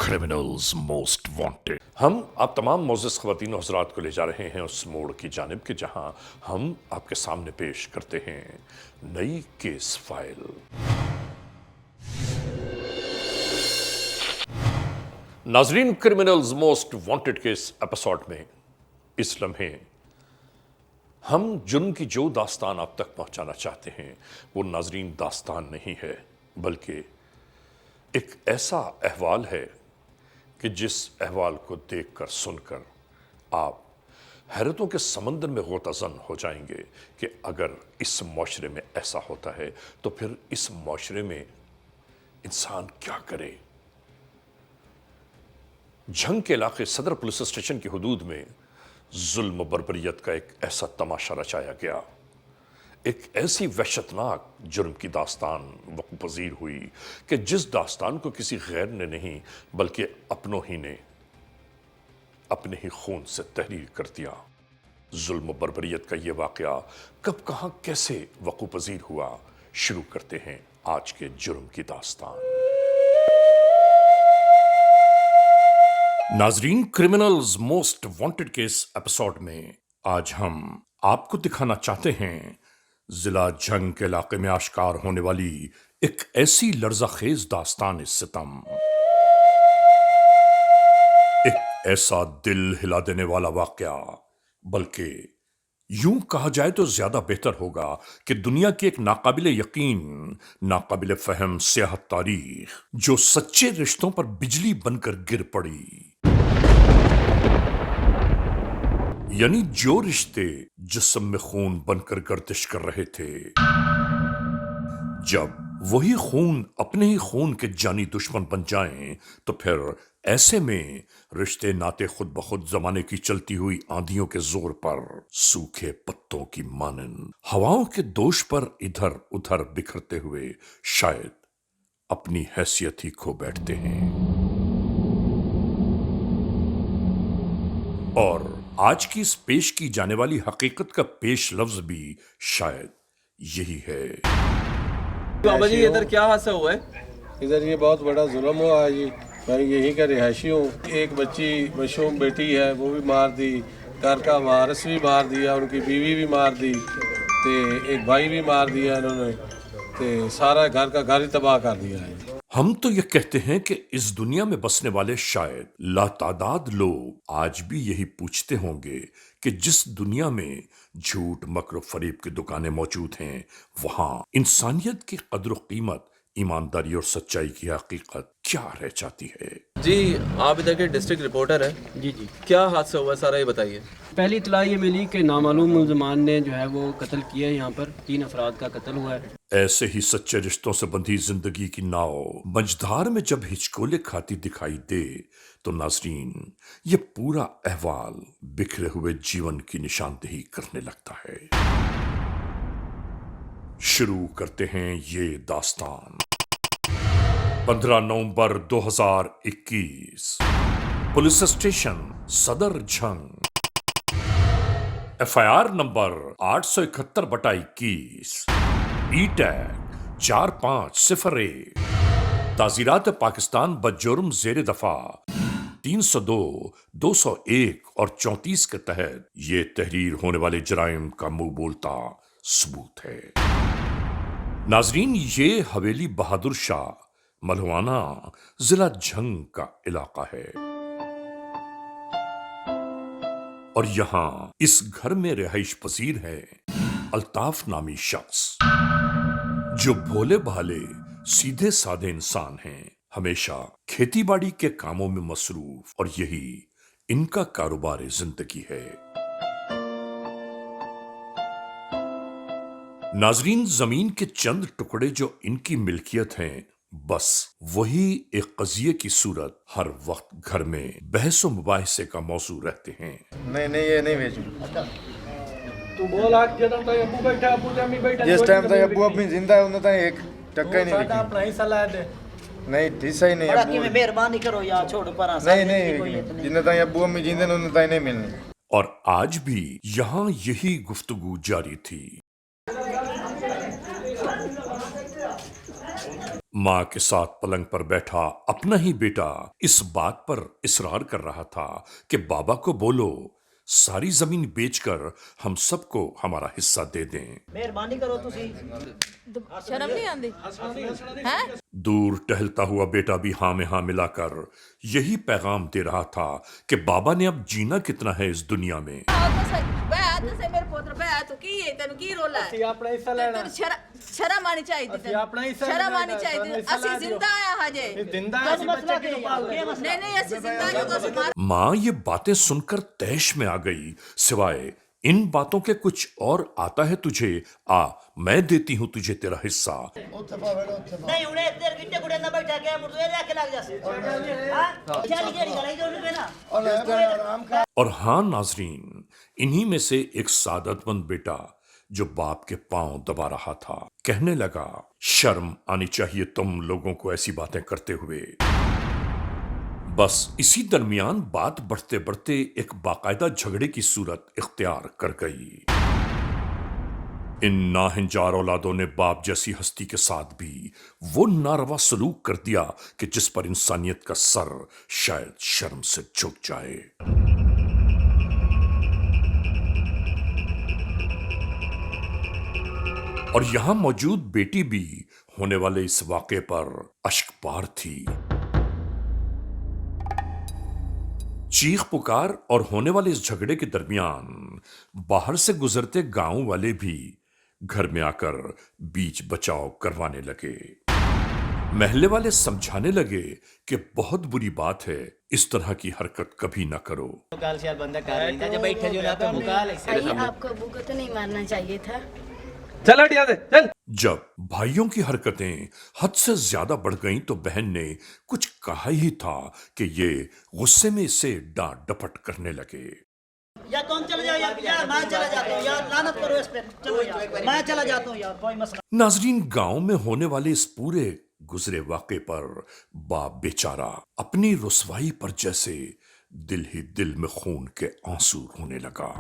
criminals most wanted। हम आप तमाम मोअज़्ज़ज़ ख़वातीन और हज़रात को ले जा रहे हैं उस मोड़ की जानिब कि जहां हम आपके सामने पेश करते हैं नई केस फाइल। नाज़रीन, criminals most wanted case episode में इस लम्हे हम जुर्म की जो दास्तान आप तक पहुंचाना चाहते हैं वो नाज़रीन दास्तान नहीं है, बल्कि एक ऐसा अहवाल है कि जिस अहवाल को देखकर सुनकर आप हैरतों के समंदर में गोताज़न हो जाएंगे कि अगर इस माशरे में ऐसा होता है तो फिर इस माशरे में इंसान क्या करे। झंग के इलाके सदर पुलिस स्टेशन की हुदूद में जुल्म बर्बरियत का एक ऐसा तमाशा रचाया गया, एक ऐसी वहशतनाक जुर्म की दास्तान वक़्त पज़ीर हुई कि जिस दास्तान को किसी गैर ने नहीं बल्कि अपनों ही ने अपने ही खून से तहरीर कर दिया। जुल्म बर्बरियत का ये वाक़या कब कहाँ कैसे वक़्त पज़ीर हुआ, शुरू करते हैं आज के जुर्म की दास्तान। नाज़रीन, criminals most wanted case episode में आज हम आपको दिखाना चाहते हैं जिला झंग के इलाके में आश्कार होने वाली एक ऐसी लर्ज़ाखेज दास्तान सितम, एक ऐसा दिल हिला देने वाला वाक़या, बल्कि यूं कहा जाए तो ज्यादा बेहतर होगा कि दुनिया की एक नाकाबिले यकीन, नाकाबिले फहम सियाहत तारीख जो सच्चे रिश्तों पर बिजली बनकर गिर पड़ी। यानी जो रिश्ते जिस्म में खून बनकर गर्दिश कर रहे थे, जब वही खून अपने ही खून के जानी दुश्मन बन जाएं तो फिर ऐसे में रिश्ते नाते खुद ब खुद जमाने की चलती हुई आंधियों के जोर पर सूखे पत्तों की मानन हवाओं के दोष पर इधर उधर बिखरते हुए शायद अपनी हैसियत ही खो बैठते हैं। और आज की इस पेश की जाने वाली हकीकत का पेश लफ्ज भी शायद यही है। बाबा जी, इधर क्या हादसा हुआ है? इधर ये बहुत बड़ा जुल्म हुआ है जी। मैं यहीं का रिहायशी हूँ। एक बच्ची मशूम बेटी है, वो भी मार दी, घर का वारिस भी मार दिया, उनकी बीवी भी मार दी, ते एक भाई भी मार दिया इन्होंने, ते सारा घर का घर ही तबाह कर दिया है। हम तो ये कहते हैं कि इस दुनिया में बसने वाले शायद लातादाद लोग आज भी यही पूछते होंगे कि जिस दुनिया में झूठ मकर फरेब की दुकानें मौजूद हैं, वहां इंसानियत की कद्र कीमत, ईमानदारी और सच्चाई की हकीकत क्या रह जाती है। जी, आप इधर के डिस्ट्रिक्ट रिपोर्टर हैं? जी जी। क्या हादसा हुआ, सारा ये बताइए। पहली इतला ये मिली कि नामालूम मुलजमान ने जो है वो कत्ल किया है। यहाँ पर 3 अफराद का कत्ल हुआ है। ऐसे ही सच्चे रिश्तों से बंधी जिंदगी की नाव मझधार में जब हिचकोले खाती दिखाई दे तो नाज़रीन, ये पूरा अहवाल बिखरे हुए जीवन की निशानदेही करने लगता है। शुरू करते हैं ये दास्तान। 15 नवंबर 2021, पुलिस स्टेशन सदर झंग, FIR नंबर 871/21, ई टैग 4501, ताज़ीरात पाकिस्तान बजुर्म ज़ेर दफा 302, 201 और 34 के तहत ये तहरीर होने वाले जराइम का मुंह बोलता सबूत है। नाजरीन, ये हवेली बहादुर शाह, मलहवाना, जिला झंग का इलाका है और यहां इस घर में रिहाइश पजीर है अल्ताफ नामी शख्स जो भोले भाले सीधे साधे इंसान हैं, हमेशा खेती बाड़ी के कामों में मसरूफ और यही इनका कारोबार जिंदगी है। नाजरीन, जमीन के चंद टुकड़े जो इनकी मिल्कियत हैं, बस वही एक कजिए की सूरत हर वक्त घर में बहसो मुबाहिसे का मौजू रहते हैं। नहीं ये नहीं भेजू। तू बोल आज जदम तो अब्बू बैठा, अब्बू जमी बैठा, जिस टाइम तक अब्बू अम्मी जिंदा है उन्हें तक एक टक्का ही नहीं साਡਾ अपना हिस्सा ला दे। नहीं हिस्सा ही नहीं बड़ा अब्बू। की मेहरबानी करो यार, छोड़ पर नहीं जिन्हें तक अब्बू अम्मी जिंदे हैं उन्हें तक नहीं मिलनी। और आज भी यहाँ यही गुफ्तगू जारी थी। मां के साथ पलंग पर बैठा अपना ही बेटा इस बात पर इसरार कर रहा था कि बाबा को बोलो सारी जमीन बेचकर हम सबको हमारा हिस्सा दे दें। ਮਿਹਰਬਾਨੀ ਕਰੋ ਤੁਸੀਂ शर्म नहीं आती हैं? दूर टहलता हुआ बेटा भी हाँ में हाँ मिलाकर यही पैगाम दे रहा था कि बाबा ने अब जीना कितना है इस दुनिया में। मेरे पुत्र बह तू की है तेन की रोला है? ਅਸੀਂ ਆਪਣਾ ਹਿੱਸਾ ਲੈਣਾ शर्म आनी चाहिए ਅਸੀਂ ਆਪਣਾ ਹਿੱਸਾ शर्म ਲੈਣਾ, आनी चाहिए ਸਾਨੂੰ ਹਿੱਸਾ ਅਸੀਂ ਲੈ ਦਿਓ। जिंदा आया हजे ਜਿੰਦਾ ਹੈ, ਅਸੀਂ ਬੱਚੇ ਕਿਉਂ ਪਾਲ ਰਹੇ नहीं नहीं ਅਸੀਂ जिंदा जो तो मार मां ये बातें सुनकर तैश में आ गई। सिवाय इन बातों के कुछ और आता है तुझे? आ मैं देती हूं तुझे तेरा हिस्सा। ਨਹੀਂ ਹੁਣੇ ਇੱਧਰ ਗਿੱਟੇ ਗੁੜੇ ਨਾਲ ਬੈਠਾ ਗਿਆ ਮੁਰਦੇ ਰੱਖ ਲੱਗ ਜਾਸੇ ਹਾਂ ਚੱਲ ਜਿਹੜੀ ਗਲਾਈ ਦੋ ਉਹਨੂੰ ਨਾ और हाँ नाजरीन, इन्हीं में से एक सादतमंद बेटा जो बाप के पांव दबा रहा था कहने लगा, शर्म आनी चाहिए तुम लोगों को ऐसी बातें करते हुए। बस इसी दरमियान बात बढ़ते बढ़ते एक बाकायदा झगड़े की सूरत इख्तियार कर गई। इन नाहिंजार औलादों ने बाप जैसी हस्ती के साथ भी वो नारवा सलूक कर दिया कि जिस पर इंसानियत का सर शायद शर्म से झुक जाए। और यहां मौजूद बेटी भी होने वाले इस वाक़े पर अश्कबार थी। चीख पुकार और होने वाले इस झगड़े के दरमियान बाहर से गुजरते गांव वाले भी घर में आकर बीच बचाव करवाने लगे। महल्ले वाले समझाने लगे कि बहुत बुरी बात है, इस तरह की हरकत कभी ना करो। काल से बंदा कर लेता जब बैठे जो ना तो मुकाल भाई आपको अबू को तो नहीं मारना चाहिए था। चल हटिया दे चल। जब भाइयों की हरकतें हद से ज्यादा बढ़ गईं तो बहन ने कुछ कहा ही था कि ये गुस्से में इसे डांट डपट करने लगे। या तुम चले जाओ यार मैं चला जाता हूँ यार लानत करो इस पे चलो यार मैं चला जाता हूँ यार कोई मसला नाजरीन, गांव में होने वाले इस पूरे गुजरे वाक़े पर बाप बेचारा अपनी रुसवाई पर जैसे दिल ही दिल में खून के आंसू होने लगा।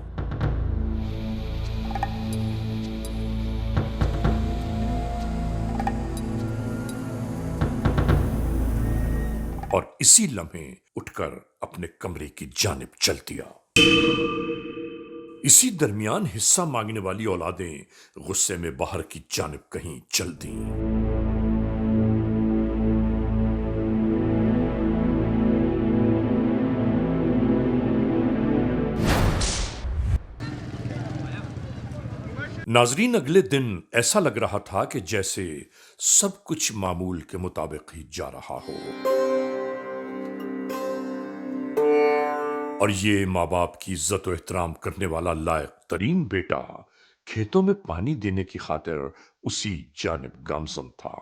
और इसी लम्हे उठकर अपने कमरे की जानिब चल दिया। इसी दरमियान हिस्सा मांगने वाली औलादें गुस्से में बाहर की जानिब कहीं चल दी। नाजरीन, अगले दिन ऐसा लग रहा था कि जैसे सब कुछ मामूल के मुताबिक ही जा रहा हो और ये माँ बाप की इज्जत और एहतराम करने वाला लायक तरीन बेटा खेतों में पानी देने की खातिर उसी जानिब गामजन था।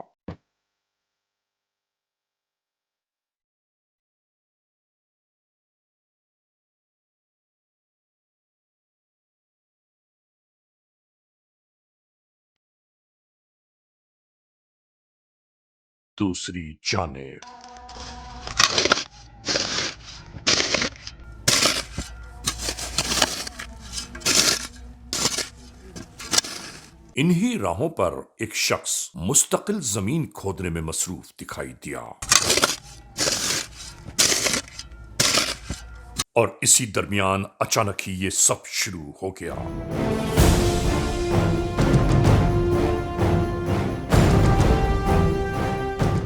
दूसरी जानिब इन्हीं राहों पर एक शख्स मुस्तकिल जमीन खोदने में मसरूफ दिखाई दिया और इसी दरमियान अचानक ही ये सब शुरू हो गया।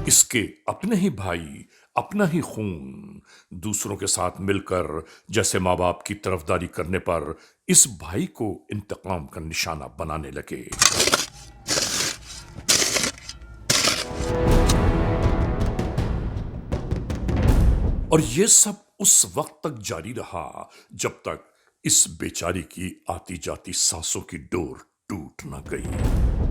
इसके अपने ही भाई, अपना ही खून दूसरों के साथ मिलकर जैसे माँ बाप की तरफदारी करने पर इस भाई को इंतकाम का निशाना बनाने लगे। और ये सब उस वक्त तक जारी रहा जब तक इस बेचारी की आती जाती सांसों की डोर टूट न गई।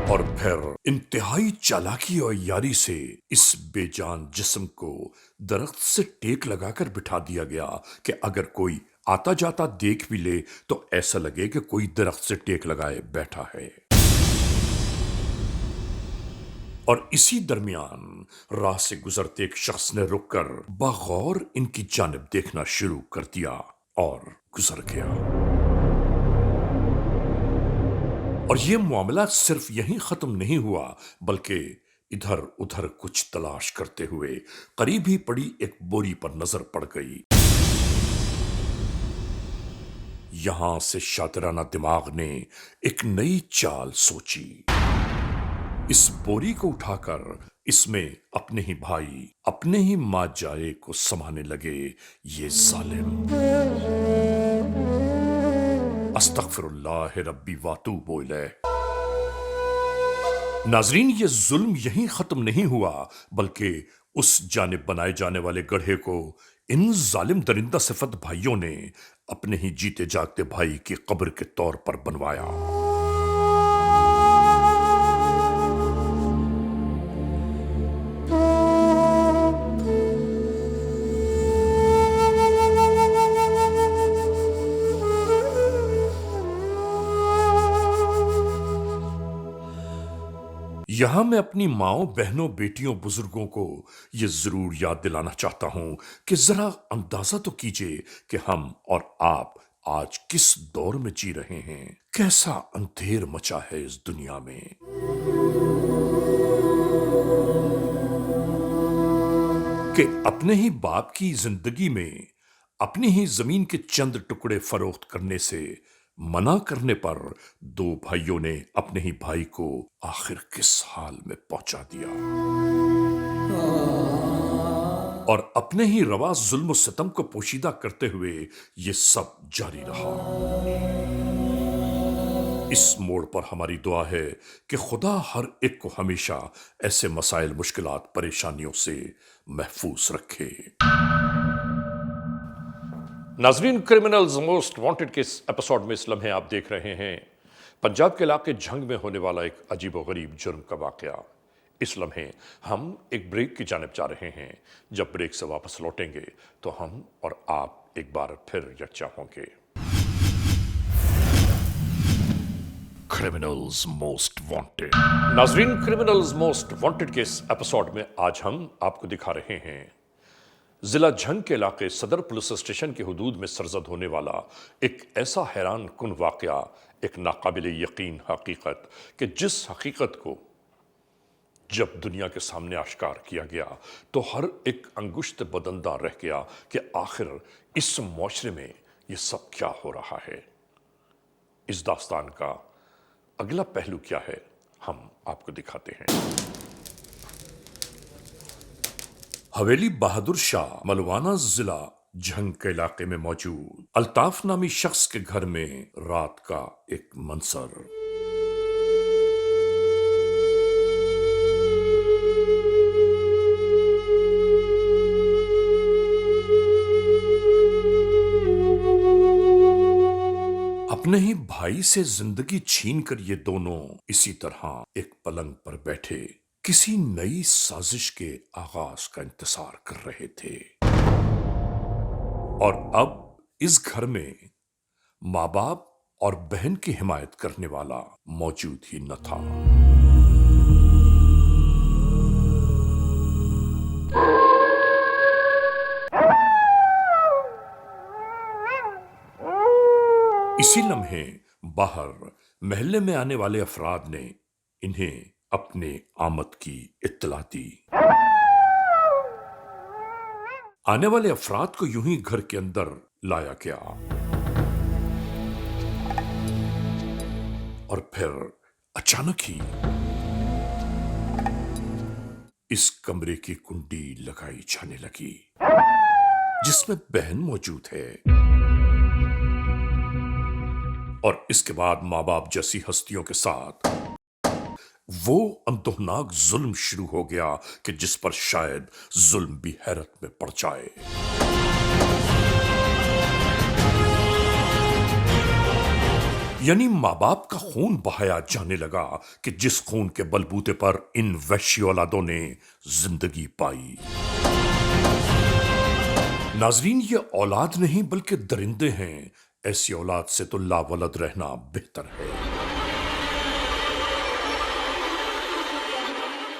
और फिर इंतहाई चालाकी और यारी से इस बेजान जिस्म को दरख्त से टेक लगाकर बिठा दिया गया कि अगर कोई आता जाता देख भी ले तो ऐसा लगे कि कोई दरख्त से टेक लगाए बैठा है। और इसी दरमियान राह से गुजरते एक शख्स ने रुककर बगौर इनकी जानिब देखना शुरू कर दिया और गुजर गया। اور یہ معاملہ صرف یہیں ختم نہیں ہوا بلکہ ادھر ادھر کچھ تلاش کرتے ہوئے قریب ہی پڑی ایک بوری پر نظر پڑ گئی۔ یہاں سے شاطرانہ دماغ نے ایک نئی چال سوچی۔ اس بوری کو اٹھا کر اس میں اپنے ہی بھائی، اپنے ہی ماں جائے کو سمانے لگے یہ ظالم۔ استغفر اللہ ربی واتوب الیہ۔ ناظرین، یہ ظلم یہیں ختم نہیں ہوا بلکہ اس جانب بنائے جانے والے گڑھے کو ان ظالم درندہ صفت بھائیوں نے اپنے ہی جیتے جاگتے بھائی کی قبر کے طور پر بنوایا۔ یہاں میں اپنی ماؤں، بہنوں، بیٹیوں، بزرگوں کو یہ ضرور یاد دلانا چاہتا ہوں کہ ذرا اندازہ تو کیجئے کہ ہم اور آپ آج کس دور میں جی رہے ہیں، کیسا اندھیر مچا ہے اس دنیا میں۔ کہ اپنے ہی باپ کی زندگی میں اپنی ہی زمین کے چند ٹکڑے فروخت کرنے سے منع کرنے پر دو بھائیوں نے اپنے ہی بھائی کو آخر کس حال میں پہنچا دیا، اور اپنے ہی روا ظلم و ستم کو پوشیدہ کرتے ہوئے یہ سب جاری رہا۔ اس موڑ پر ہماری دعا ہے کہ خدا ہر ایک کو ہمیشہ ایسے مسائل، مشکلات، پریشانیوں سے محفوظ رکھے۔ ناظرین، کرمنلز موسٹ وانٹڈ کے اس ایپیسوڈ میں اس لمحے آپ دیکھ رہے ہیں پنجاب کے علاقے جھنگ میں ہونے والا ایک عجیب و غریب جرم کا واقعہ۔ اس لمحے ہم ایک بریک کی جانب جا رہے ہیں۔ جب بریک سے واپس لوٹیں گے تو ہم اور آپ ایک بار پھر یکجا ہوں گے۔ Criminals most wanted. ناظرین، کرمنلز موسٹ وانٹڈ کے اس ایپیسوڈ میں آج ہم آپ کو دکھا رہے ہیں ضلع جھنگ کے علاقے صدر پولیس اسٹیشن کی حدود میں سرزد ہونے والا ایک ایسا حیران کن واقعہ، ایک ناقابل یقین حقیقت کہ جس حقیقت کو جب دنیا کے سامنے آشکار کیا گیا تو ہر ایک انگشت بدندہ رہ گیا کہ آخر اس معاشرے میں یہ سب کیا ہو رہا ہے۔ اس داستان کا اگلا پہلو کیا ہے، ہم آپ کو دکھاتے ہیں۔ حویلی بہادر شاہ ملوانہ ضلع جھنگ کے علاقے میں موجود الطاف نامی شخص کے گھر میں رات کا ایک منظر۔ اپنے ہی بھائی سے زندگی چھین کر یہ دونوں اسی طرح ایک پلنگ پر بیٹھے کسی نئی سازش کے آغاز کا انتظار کر رہے تھے، اور اب اس گھر میں ماں باپ اور بہن کی حمایت کرنے والا موجود ہی نہ تھا۔ اسی لمحے باہر محلے میں آنے والے افراد نے انہیں اپنے آمد کی اطلاع دی۔ آنے والے افراد کو یوں ہی گھر کے اندر لایا گیا، اور پھر اچانک ہی اس کمرے کی کنڈی لگائی جانے لگی جس میں بہن موجود ہے، اور اس کے بعد ماں باپ جیسی ہستیوں کے ساتھ وہ اندوہناک ظلم شروع ہو گیا کہ جس پر شاید ظلم بھی حیرت میں پڑ جائے۔ یعنی ماں باپ کا خون بہایا جانے لگا کہ جس خون کے بلبوتے پر ان وحشی اولادوں نے زندگی پائی۔ ناظرین، یہ اولاد نہیں بلکہ درندے ہیں۔ ایسی اولاد سے تو لا ولد رہنا بہتر ہے۔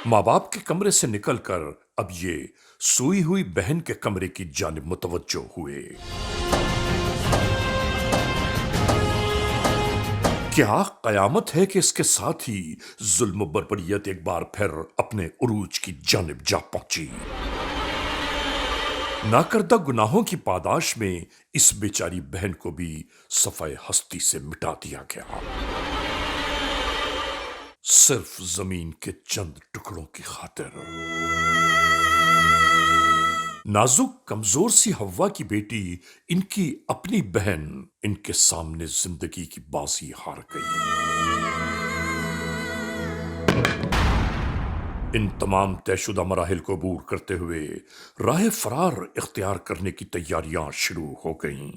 ماں باپ کے کمرے سے نکل کر اب یہ سوئی ہوئی بہن کے کمرے کی جانب متوجہ ہوئے۔ क्या कयामत है कि इसके साथ ही जुल्म बर्बरियत एक बार फिर अपने उरूज की जानिब जा पहुंची। नाकर्दा गुनाहों की पादाश में इस बेचारी बहन को भी सफाए हस्ती से मिटा दिया गया, सिर्फ जमीन के चंद टुकड़ों की खातिर। नाजुक कमजोर सी हव्वा की बेटी, इनकी अपनी बहन, इनके सामने जिंदगी की बाजी हार गई। इन तमाम तयशुदा मराहिल को अबूर करते हुए राह फरार इख्तियार करने की तैयारियां शुरू हो गईं,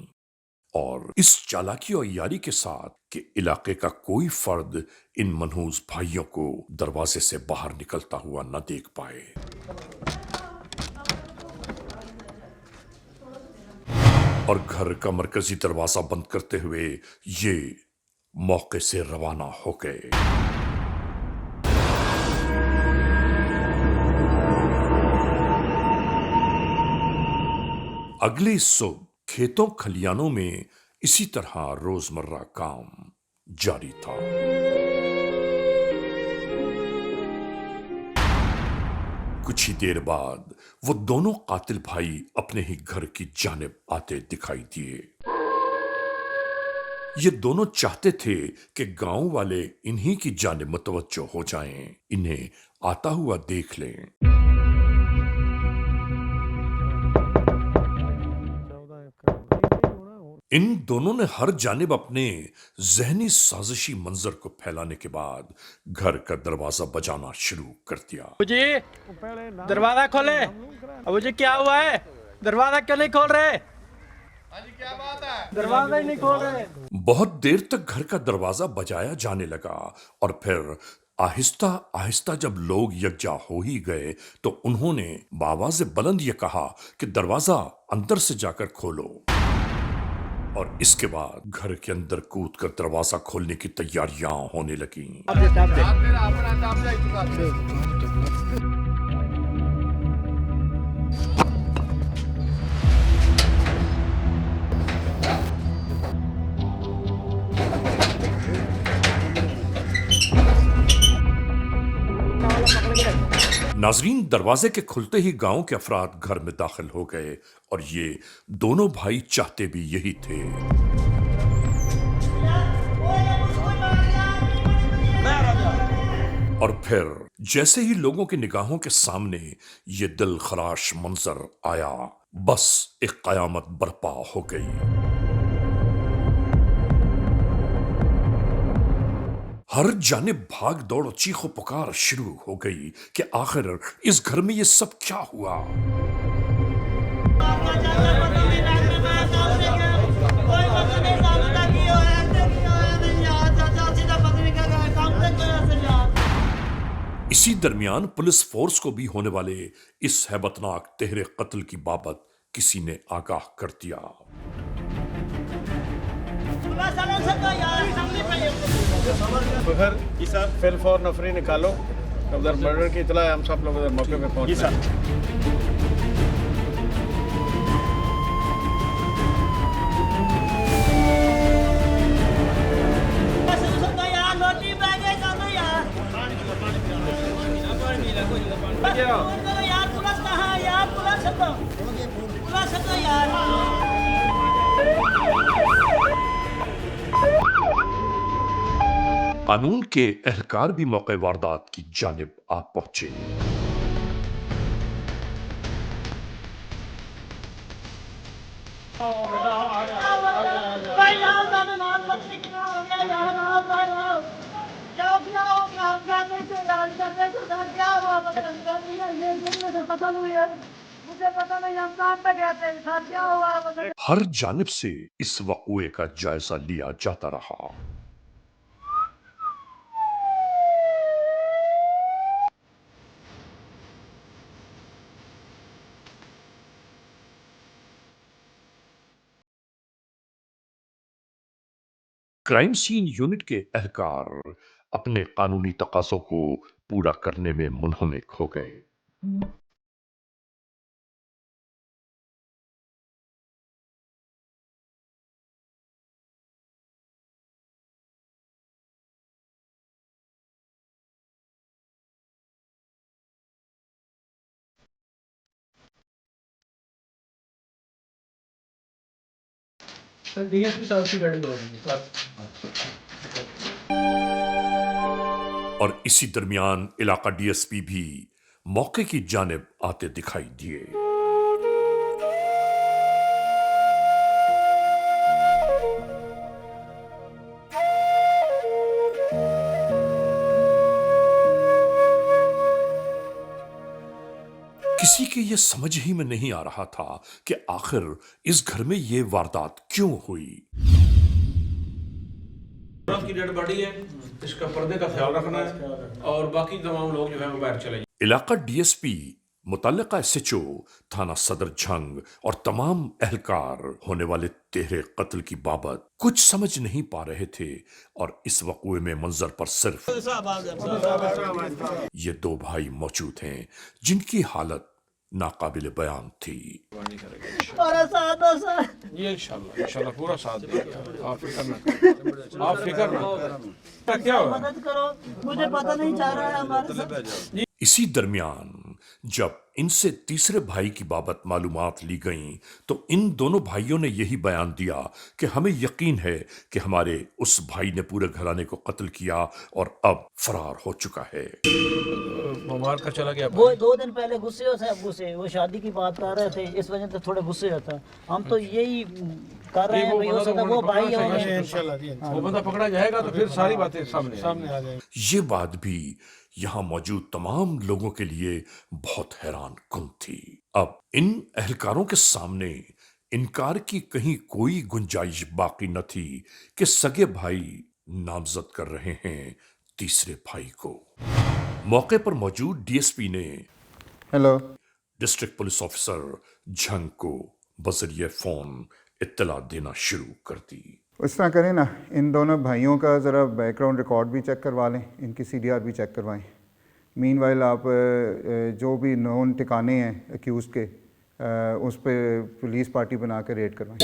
और इस चालाकी और यारी के साथ कि इलाके का कोई फर्द इन मनहूस भाइयों को दरवाजे से बाहर निकलता हुआ न देख पाए। और घर का मरकजी दरवाजा बंद करते हुए ये मौके से रवाना हो गए। अगली सुबह खेतों खलियानों में इसी तरह रोजमर्रा काम जारी था। कुछ ही देर बाद वो दोनों कातिल भाई अपने ही घर की जानिब आते दिखाई दिए। ये दोनों चाहते थे कि गांव वाले इन्हीं की जानिब मुतवज्जो हो जाएं, इन्हें आता हुआ देख लें। इन दोनों ने हर जानिब अपने जहनी साजिशी मंजर को फैलाने के बाद घर का दरवाजा बजाना शुरू कर दिया। अबू जी दरवाजा खोले। अबू जी क्या हुआ है, दरवाजा क्यों नहीं खोल रहे? क्या बात है, दरवाजा ही नहीं खोल रहे। बहुत देर तक घर का दरवाजा बजाया जाने लगा, और फिर आहिस्ता आहिस्ता जब लोग यकजा हो ही गए तो उन्होंने बावाज़े बुलंद ये कहा कि दरवाजा अंदर से जाकर खोलो। और इसके बाद घर के अंदर कूद कर दरवाजा खोलने की तैयारियां होने लगीं। नाजरीन, दरवाजे के खुलते ही गांव के अफराद घर में दाखिल हो गए, और ये दोनों भाई चाहते भी यही थे। और फिर जैसे ही लोगों की निगाहों के सामने ये दिल खराश मंजर आया, बस एक कयामत बर्पा हो गई। हर जानिब भाग दौड़ और चीखो पुकार शुरू हो गई कि आखिर इस घर में ये सब क्या हुआ। इसी दरमियान पुलिस फोर्स को भी होने वाले इस हैबतनाक तेहरे कत्ल की बाबत किसी ने आगाह कर दिया। फिर फौर नफरी निकालो, उधर मर्डर की इतला है, हम सब लोग उधर मौके पे पहुंच गए। कानून के एहलकार भी मौके वारदात की जानिब आ पहुंचे। हर जानिब से इस वक़्वे का जायजा लिया जाता रहा। क्राइम सीन यूनिट के एहलकार अपने कानूनी तकाज़ों को पूरा करने में मुनहमिक हो गए। और इसी दरमियान इलाका डीएसपी भी मौके की जानिब आते दिखाई दिए। किसी के ये समझ ही में नहीं आ रहा था कि आखिर इस घर में ये वारदात क्यों हुई। की डेड बॉडी है, इसका पर्दे का ख्याल रखना है और बाकी तमाम लोग जो है वो बाहर चले जाएं। इलाका डीएसपी, मुतल्लिका एसएचओ, थाना सदर झंग और तमाम एहलकार होने वाले 13 कत्ल की बाबत कुछ समझ नहीं पा रहे थे और इस वक़्वे में मंजर पर सिर्फ ये 2 भाई मौजूद हैं जिनकी हालत नाकाबिल बयान थी। और साथ दो साथ ये इंशाल्लाह पूरा साथ देंगे, आप फिक्र ना करो, आप फिक्र ना करो। क्या हुआ? मदद करो, मुझे पता नहीं चल रहा है हमारे साथ। इसी दरमियान जब इनसे तीसरे भाई की बाबत मालूमात ली गईं तो इन दोनों भाइयों ने यही बयान दिया कि हमें यकीन है कि हमारे उस भाई ने पूरे घराने को कत्ल किया और अब फरार हो चुका है। मुबारक का चला गया। वो 2 दिन पहले गुस्से वो शादी की बात कर रहे थे, इस वजह से थोड़े गुस्से होता। हम तो यही कर रहे हैं भाई, हो सकता वो भाई है, इंशाल्लाह वो बंदा पकड़ा जाएगा तो फिर सारी बातें सामने आ जाएंगी। ये बात भी यहाँ मौजूद तमाम लोगों के लिए बहुत हैरान कुन थी। अब इन एहलकारों के सामने इनकार की कहीं कोई गुंजाइश बाकी न थी कि सगे भाई नामजद कर रहे हैं तीसरे भाई को। मौके पर मौजूद डीएसपी ने डिस्ट्रिक्ट पुलिस ऑफिसर झंग को बजरिए फोन इत्तला देना शुरू कर दी। इस तरह करें ना, इन दोनों भाइयों का ज़रा बैकग्राउंड रिकॉर्ड भी चेक करवा लें, इनकी सीडीआर भी चेक करवाएं। मीनवाइल आप जो भी नोन ठिकाने हैं एक्यूज़ के उस पर पुलिस पार्टी बना कर रेड करवाएं।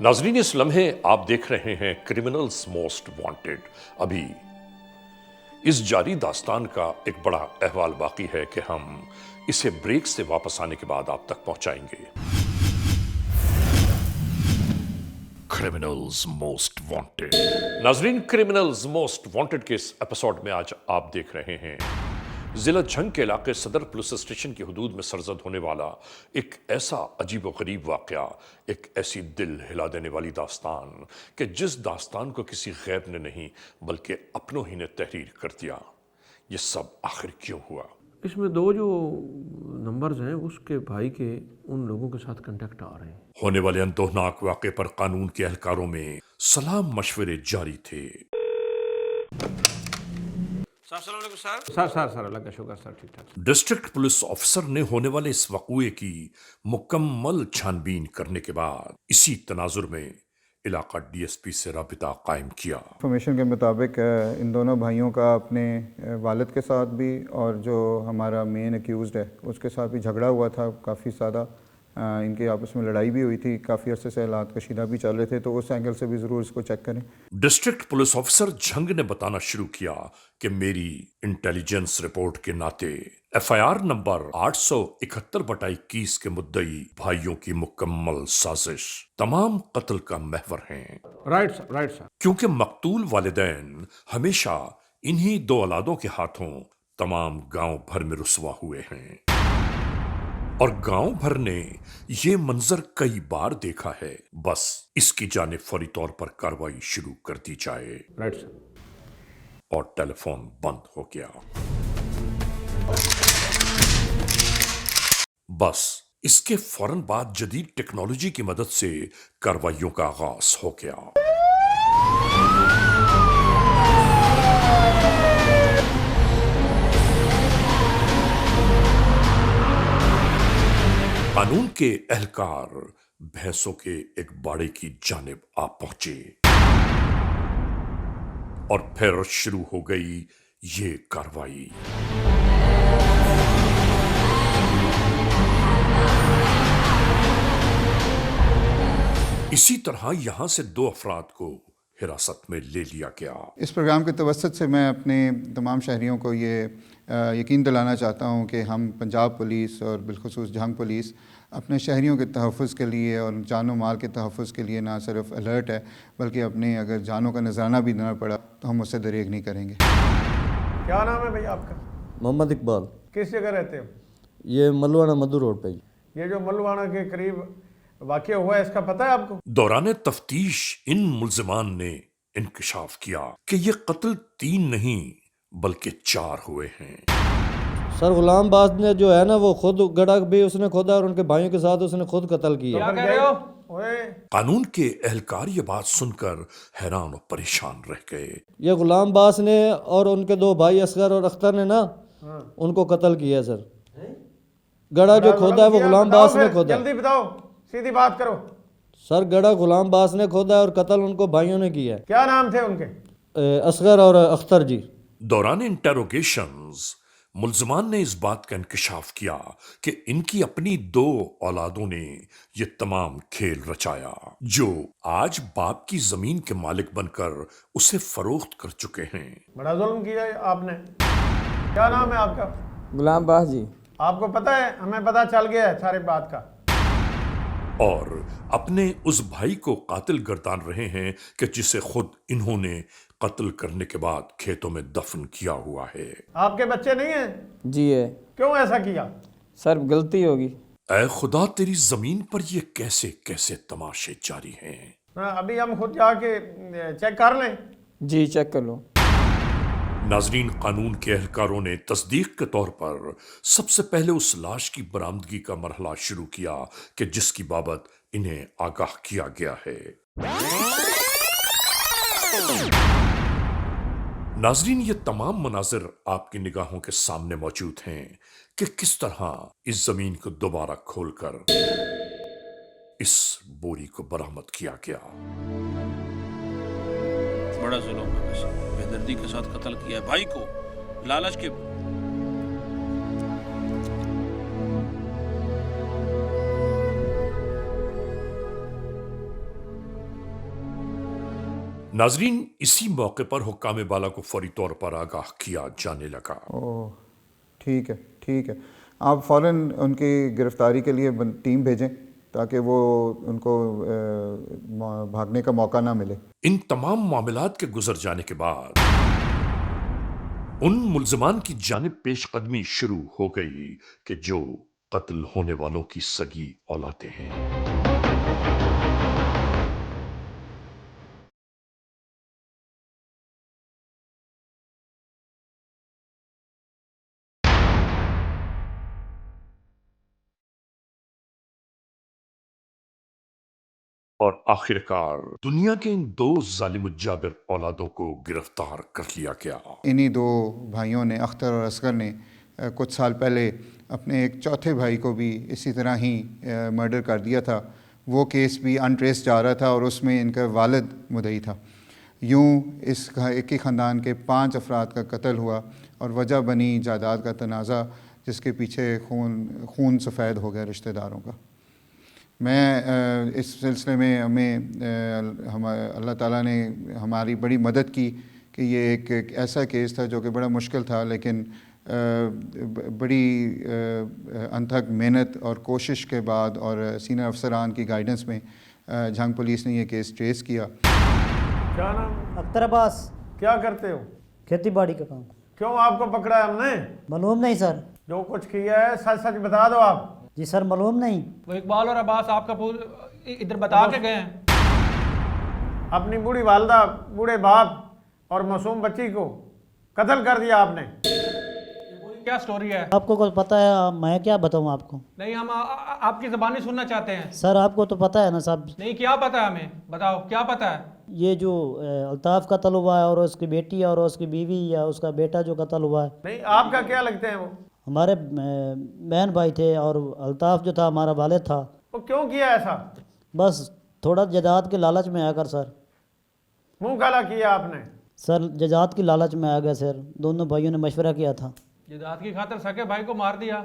नाजरीन, इस लम्हे आप देख रहे हैं क्रिमिनल्स मोस्ट वांटेड। अभी इस जारी दास्तान का एक बड़ा अहवाल बाकी है कि हम इसे ब्रेक से वापस आने के बाद आप तक पहुंचाएंगे। Criminals most wanted. नाजरीन, क्रिमिनल्स मोस्ट वांटेड के इस एपिसोड में आज आप देख रहे हैं जिला झंग के इलाके सदर पुलिस स्टेशन की हुदूद में सरजद होने वाला एक ऐसा अजीब व गरीब वाक़या, एक ऐसी दिल हिला देने वाली दास्तान कि जिस दास्तान को किसी गैर ने नहीं बल्कि अपनों ही ने तहरीर कर दिया। ये सब आखिर क्यों हुआ? इसमें 2 जो नंबर्स हैं उसके भाई के उन लोगों के साथ कांटेक्ट आ रहे हैं। होने वाले अंतोहनाक वाक़े पर कानून के एहलकारों में सलाम मशवरे जारी थे। सर अल्लाह का शुक्र सर, ठीक ठाक। डिस्ट्रिक्ट पुलिस ऑफिसर ने होने वाले इस वक़्वे की मुकम्मल छानबीन करने के बाद इसी तनाजुर में इलाका डीएसपी से राबिता कायम किया। इंफॉर्मेशन के मुताबिक इन दोनों भाइयों का अपने वालिद के साथ भी और जो हमारा मेन एक्यूज़्ड है उसके साथ भी झगड़ा हुआ था काफ़ी ज़्यादा। इनके आपस में लड़ाई भी हुई थी, काफ़ी अरसे से हालात कशीदा भी चल रहे थे, तो उस एंगल से भी ज़रूर इसको चेक करें। डिस्ट्रिक्ट पुलिस ऑफिसर झंग ने बताना शुरू किया कि मेरी इंटेलिजेंस रिपोर्ट के नाते एफआईआर नंबर 871/21 के मुद्दई भाइयों की मुकम्मल साजिश तमाम कत्ल का महवर हैं। Right sir. क्योंकि मकतूल वालिदैन हमेशा इन्हीं 2 औलादों के हाथों तमाम गांव भर में रुसवा हुए हैं और गांव भर ने ये मंजर कई बार देखा है। बस इसकी जानिब फौरी तौर पर कार्रवाई शुरू कर दी जाए। Right sir. और टेलीफोन बंद हो गया। बस इसके फौरन बाद जदीद टेक्नोलॉजी की मदद से कार्रवाइयों का आगाज हो गया। कानून के एहलकार भैंसों के एक बाड़े की जानिब आ पहुंचे और फिर शुरू हो गई ये कार्रवाई। इसी तरह यहां से 2 अफराद को हिरासत में ले लिया गया। इस प्रोग्राम के तवसत से मैं अपने तमाम शहरियों को ये यकीन दिलाना चाहता हूँ कि हम पंजाब पुलिस और बिलखुसूस जंग पुलिस अपने शहरियों के तहफ़्फ़ुज़ के लिए और जान व माल के तहफ़्फ़ुज़ के लिए ना सिर्फ अलर्ट है, बल्कि अपने अगर जानों का नजराना भी देना पड़ा तो हम उससे दरेग नहीं करेंगे। क्या नाम है भाई आपका? मोहम्मद इकबाल। किस जगह रहते हो? ये मलवाना मधु रोड पे। ये जो मलवाना के करीब वाक़या हुआ है, इसका पता है आपको? दौरान तफ्तीश इन मुल्ज़िमान ने इंकशाफ किया कि ये कत्ल 3 नहीं बल्कि 4 हुए हैं। सर गुलाम बास ने जो है ना वो खुद गड़ा भी उसने खोदा और उनके भाइयों के साथ उसने खुद कत्ल किया। क्या कह रहे हो? कानून के एहलकार ये बात सुनकर हैरान और परेशान रह गए। ये गुलाम बास ने और उनके 2 भाई असगर और अख्तर ने ना उनको कत्ल किया सर। गड़ा जो खोदा है वो गुलाम बास ने खोदा। जल्दी बताओ, सीधी बात करो। सर गड़ा गुलाम बास ने खोदा और कत्ल उनको भाइयों ने किया। क्या नाम थे उनके? असगर और अख्तर जी। दौरान इंटेरोगेशंस मुल्ज़िमान ने इस बात का इंकशाफ किया कि इनकी अपनी 2 औलादों ने ये तमाम खेल रचाया, जो आज बाप की जमीन के मालिक बनकर उसे फरोख्त कर चुके हैं। बड़ा जुल्म किया है आपने। क्या नाम है आपका? गुलाम बास जी। आपको पता है, हमें पता चल गया है सारी बात का। और अपने उस भाई को कातिल गर्दान रहे हैं कि जिसे खुद इन्होंने कत्ल करने के बाद खेतों में दफन किया हुआ है। आपके बच्चे नहीं हैं? जी है। क्यों ऐसा किया? सर गलती होगी। ऐ खुदा तेरी जमीन पर ये कैसे कैसे तमाशे जारी हैं। अभी हम खुद जाके चेक कर लें? जी चेक कर लो। नाजरीन, कानून के एहलकारों ने तस्दीक के तौर पर सबसे पहले उस लाश की बरामदगी का मरहला शुरू किया कि जिसकी बाबत इन्हें आगाह किया गया है। नाजरीन, ये तमाम मनाजिर आपकी निगाहों के सामने मौजूद हैं कि किस तरह इस जमीन को दोबारा खोलकर इस बोरी को बरामद किया गया। बड़ा जुल्म है, वैसे बेदर्दी के साथ कत्ल किया है भाई को, लालच के। नाजरीन, इसी मौके पर हुक्काम बाला को फौरी तौर पर आगाह किया जाने लगा। ओह ठीक है, ठीक है, आप फ़ौरन उनकी गिरफ्तारी के लिए टीम भेजें ताकि वो उनको भागने का मौका ना मिले। इन तमाम मामलात के गुजर जाने के बाद उन मुल्ज़िमान की जानिब पेशकदमी शुरू हो गई कि जो कत्ल होने वालों की सगी औलादें हैं। और आखिरकार दुनिया के इन 2 जालिम जाबिर औलादों को गिरफ्तार कर लिया गया। इन्हीं 2 भाइयों ने, अख्तर और असगर ने, कुछ साल पहले अपने एक चौथे भाई को भी इसी तरह ही मर्डर कर दिया था। वो केस भी अनट्रेस जा रहा था और उसमें इनका वालिद मुद्दई था। यूं इस एक ही ख़ानदान के 5 अफराद का कत्ल हुआ और वजह बनी जायदाद का तनाज़ा, जिसके पीछे खून सफ़ेद हो गया रिश्तेदारों का। मैं इस सिलसिले में अल्लाह ताला ने हमारी बड़ी मदद की कि ये एक ऐसा केस था जो कि बड़ा मुश्किल था, लेकिन बड़ी अनथक मेहनत और कोशिश के बाद और सीनियर अफसरान की गाइडेंस में जंग पुलिस ने ये केस ट्रेस किया। क्या नाम? अख्तर अब्बास। क्या करते हो? खेती बाड़ी का काम। क्यों आपको पकड़ा है हमने? मालूम नहीं सर। जो कुछ किया है सच सच बता दो आप। जी सर मालूम नहीं। वो इकबाल और अब्बास आपका इधर बता के गए हैं। अपनी बूढ़ी वालदा, बूढ़े बाप और मासूम बच्ची को कत्ल कर दिया आपने। क्या स्टोरी है? आपको कुछ पता है? मैं क्या बताऊं आपको? नहीं, हम आपकी ज़बानी सुनना चाहते हैं। सर आपको तो पता है ना साहब। नहीं, क्या पता है हमें? बताओ क्या पता है? ये जो अल्ताफ़ कत्ल हुआ है और उसकी बेटी और उसकी बीवी या उसका बेटा जो कत्ल हुआ है। नहीं, आपका क्या लगते हैं वो? हमारे बहन भाई थे और अल्ताफ़ जो था हमारा वालिद था। वो क्यों किया ऐसा? बस थोड़ा जायदाद के लालच में आकर सर। मुंह काला किया आपने? सर जायदाद की लालच में आ गया सर। दोनों भाइयों ने मशवरा किया था। जायदाद की खातिर सके भाई को मार दिया,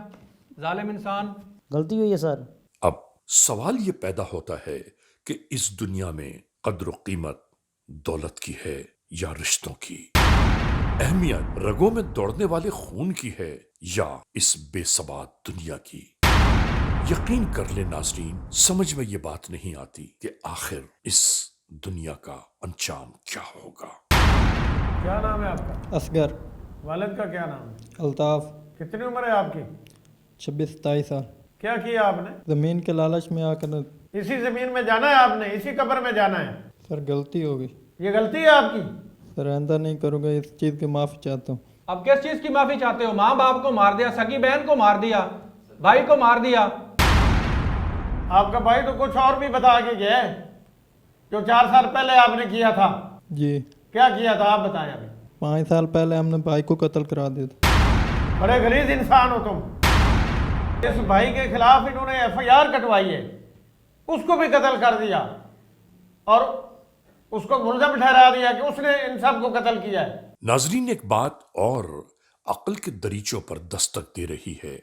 जालिम इंसान। गलती हुई है सर। अब सवाल ये पैदा होता है कि इस दुनिया में कद्र कीमत दौलत की है या रिश्तों की? अहमियत रगों में दौड़ने वाले खून की है या इस बेसबात दुनिया की? यकीन कर ले नाजरीन, समझ में ये बात नहीं आती कि आखिर इस दुनिया का अंजाम क्या होगा। क्या नाम है आपका? असगर। वालिद का क्या नाम है? अल्ताफ़। कितनी उम्र है आपकी? 26-27 साल। क्या किया आपने? ज़मीन के लालच में आकर इसी ज़मीन में जाना है आपने, इसी कब्र में जाना है? सर गलती हो गई। ये गलती है आपकी? सर आइंदा नहीं करूँगा, इस चीज़ की माफ़ी चाहता हूँ। अब किस चीज की माफी चाहते हो? माँ बाप को मार दिया, सगी बहन को मार दिया, भाई को मार दिया। आपका भाई तो कुछ और भी बता के गया है जो 4 साल पहले आपने किया था। जी। क्या किया था आप बताएं अभी। 5 साल पहले हमने भाई को कत्ल करा दिया था। बड़े गलीज इंसान हो तुम। इस भाई के खिलाफ इन्होंने FIR कटवाई है, उसको भी कत्ल कर दिया और उसको मुलज़म ठहरा दिया कि उसने इन सब को कत्ल किया है। नाजरीन, एक बात और अक्ल के दरीचों पर दस्तक दे रही है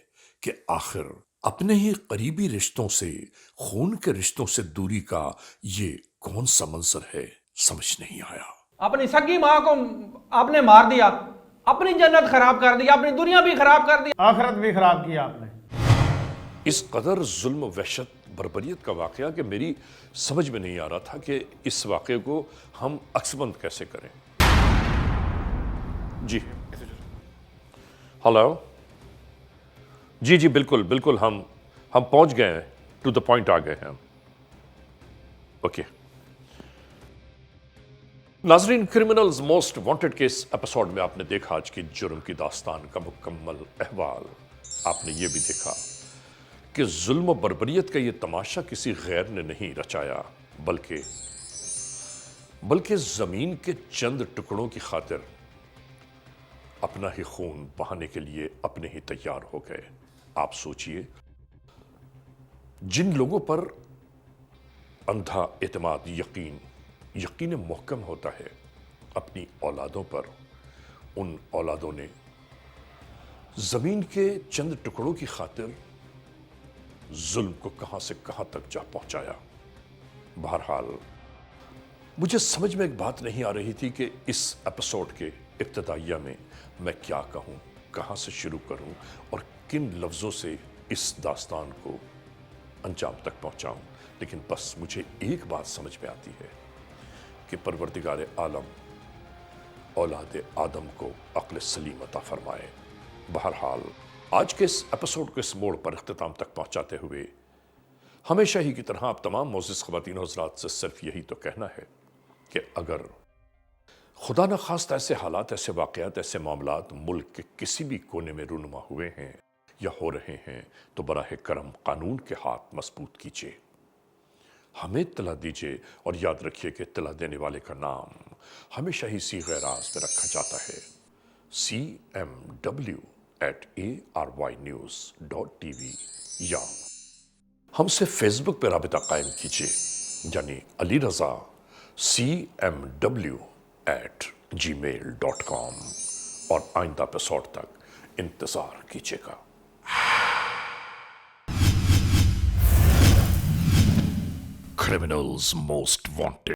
कि आखिर अपने ही करीबी रिश्तों से, खून के रिश्तों से दूरी का ये कौन सा मंजर है, समझ नहीं आया। अपनी सगी माँ को आपने मार दिया, अपनी जन्नत खराब कर दी, अपनी दुनिया भी खराब कर दी, आखिरत भी खराब किया आपने। इस कदर जुल्म, वहशत, बर्बरियत का वाकया कि मेरी समझ में नहीं आ रहा था कि इस वाकये को हम अक्सबंद कैसे करें। जी हेलो, जी बिल्कुल बिल्कुल, हम पहुंच गए हैं, टू द पॉइंट आ गए हैं। ओके नाजरीन, criminals most wanted case episode में आपने देखा आज की जुर्म की दास्तान का मुकम्मल अहवाल। आपने ये भी देखा कि जुल्म बर्बरियत का ये तमाशा किसी गैर ने नहीं रचाया, बल्कि जमीन के चंद टुकड़ों की खातिर अपना ही खून बहाने के लिए अपने ही तैयार हो गए। आप सोचिए, जिन लोगों पर अंधा एतमाद, यकीन मुहकम होता है अपनी औलादों पर, उन औलादों ने जमीन के चंद टुकड़ों की खातिर जुल्म को कहां से कहां तक जा पहुंचाया। बहरहाल मुझे समझ में एक बात नहीं आ रही थी कि इस एपिसोड के इब्तिदाइया में मैं क्या कहूं, कहां से शुरू करूं और किन लफ्जों से इस दास्तान को अंजाम तक पहुंचाऊं। लेकिन बस मुझे एक बात समझ में आती है कि परवरदिगार आलम औलाद आदम को अक्ल सलीम अता फरमाए। बहरहाल आज के इस एपिसोड को इस मोड़ पर इख्तिताम तक पहुंचाते हुए हमेशा ही की तरह आप तमाम मोअज़्ज़िज़ ख़वातीन हज़रात से सिर्फ यही तो कहना है कि अगर खुदा न खास्ता ऐसे हालात, ऐसे वाक़यात, ऐसे मामलात मुल्क के किसी भी कोने में रूनुमा हुए हैं या हो रहे हैं तो बराह करम कानून के हाथ मजबूत कीजिए, हमें इत्तला दीजिए और याद रखिए कि इत्तला देने वाले का नाम हमेशा ही सीग़े राज़ में रखा जाता है, cmw@arYnews.tv, या हमसे फेसबुक पर राबिता कायम कीजिए, यानी अली रज़ा cmw@gmail.com, और आइंदा एपिसोड तक इंतजार कीजिएगा। Criminals most wanted.